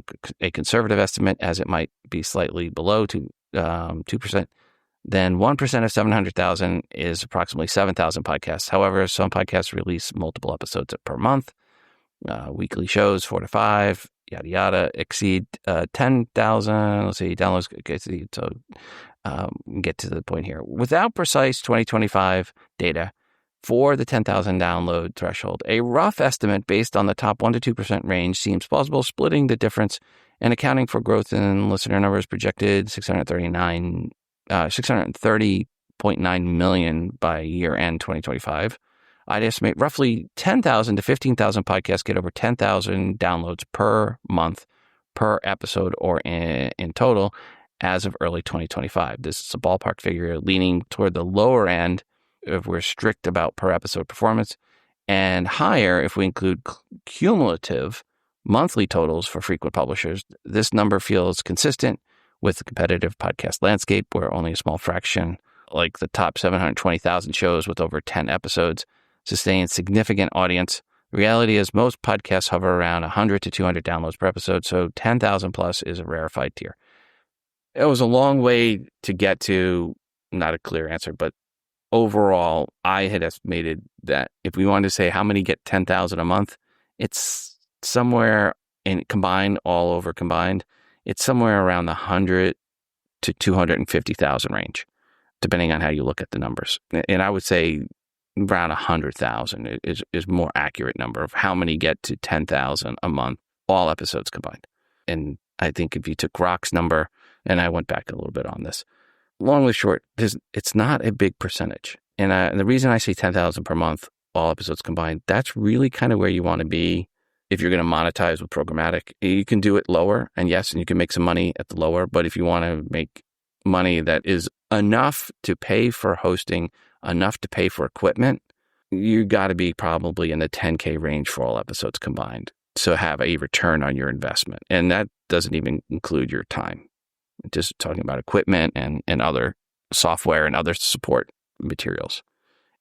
conservative estimate, as it might be slightly below 2%, then 1% of 700,000 is approximately 7,000 podcasts. However, some podcasts release multiple episodes per month. Weekly shows, 4 to 5, yada, yada, exceed 10,000. Let's see, downloads. Okay, so get to the point here. Without precise 2025 data, for the 10,000 download threshold, a rough estimate based on the top 1 to 2% range seems plausible, splitting the difference and accounting for growth in listener numbers projected 630.9 million by year end 2025. I'd estimate roughly 10,000 to 15,000 podcasts get over 10,000 downloads per month, per episode, or in total as of early 2025. This is a ballpark figure leaning toward the lower end if we're strict about per episode performance, and higher if we include cumulative monthly totals for frequent publishers. This number feels consistent with the competitive podcast landscape, where only a small fraction, like the top 720,000 shows with over 10 episodes, sustain significant audience. Reality is most podcasts hover around 100 to 200 downloads per episode, so 10,000 plus is a rarefied tier. It was a long way to get to, not a clear answer, but overall, I had estimated that if we wanted to say how many get 10,000 a month, it's somewhere in combined, all over combined, it's somewhere around the 100 to 250,000 range, depending on how you look at the numbers. And I would say around 100,000 is more accurate number of how many get to 10,000 a month, all episodes combined. And I think if you took Rock's number, and I went back a little bit on this, long and short, it's not a big percentage. And the reason I say 10,000 per month, all episodes combined, that's really kind of where you want to be if you're going to monetize with programmatic. You can do it lower, and yes, and you can make some money at the lower, but if you want to make money that is enough to pay for hosting, enough to pay for equipment, you got to be probably in the 10K range for all episodes combined. So have a return on your investment. And that doesn't even include your time. Just talking about equipment and other software and other support materials.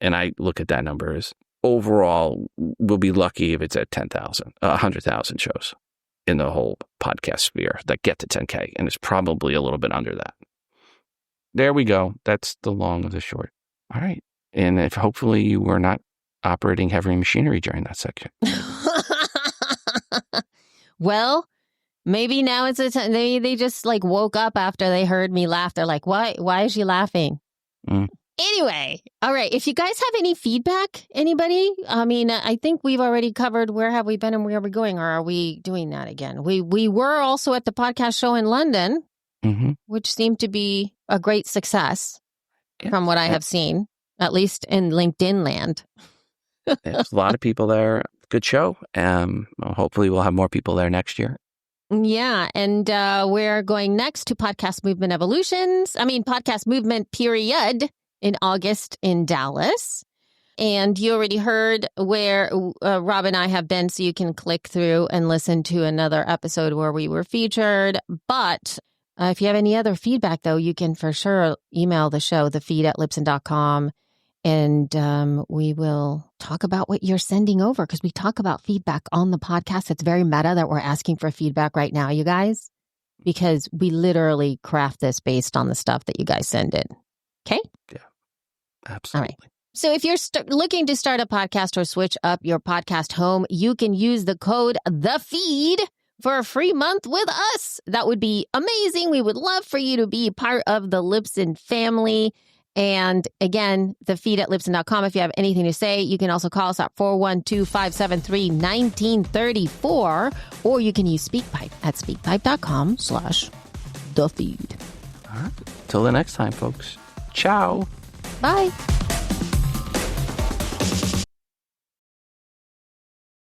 And I look at that number as overall, we'll be lucky if it's at 10,000, 100,000 shows in the whole podcast sphere that get to 10K. And it's probably a little bit under that. There we go. That's the long of the short. All right. And if hopefully you were not operating heavy machinery during that section. Well, maybe now it's a time they just like woke up after they heard me laugh. They're like, why is she laughing? Anyway, all right. If you guys have any feedback, anybody? I mean, I think we've already covered where have we been and where are we going, or are we doing that again? We were also at the podcast show in London, which seemed to be a great success from what I have seen, at least in LinkedIn land. There's a lot of people there. Good show. Hopefully we'll have more people there next year. Yeah. And we're going next to Podcast Movement period in August in Dallas. And you already heard where Rob and I have been, so you can click through and listen to another episode where we were featured. But if you have any other feedback, though, you can for sure email the show, thefeed@libsyn.com. And we will talk about what you're sending over, because we talk about feedback on the podcast. It's very meta that we're asking for feedback right now, you guys, because we literally craft this based on the stuff that you guys send in. Okay? Yeah, absolutely. All right. So if you're looking to start a podcast or switch up your podcast home, you can use the code THEFEED for a free month with us. That would be amazing. We would love for you to be part of the Libsyn family. And again, thefeed@libsyn.com. If you have anything to say, you can also call us at 412-573-1934, or you can use SpeakPipe at speakpipe.com/thefeed. All right. Till the next time, folks. Ciao. Bye.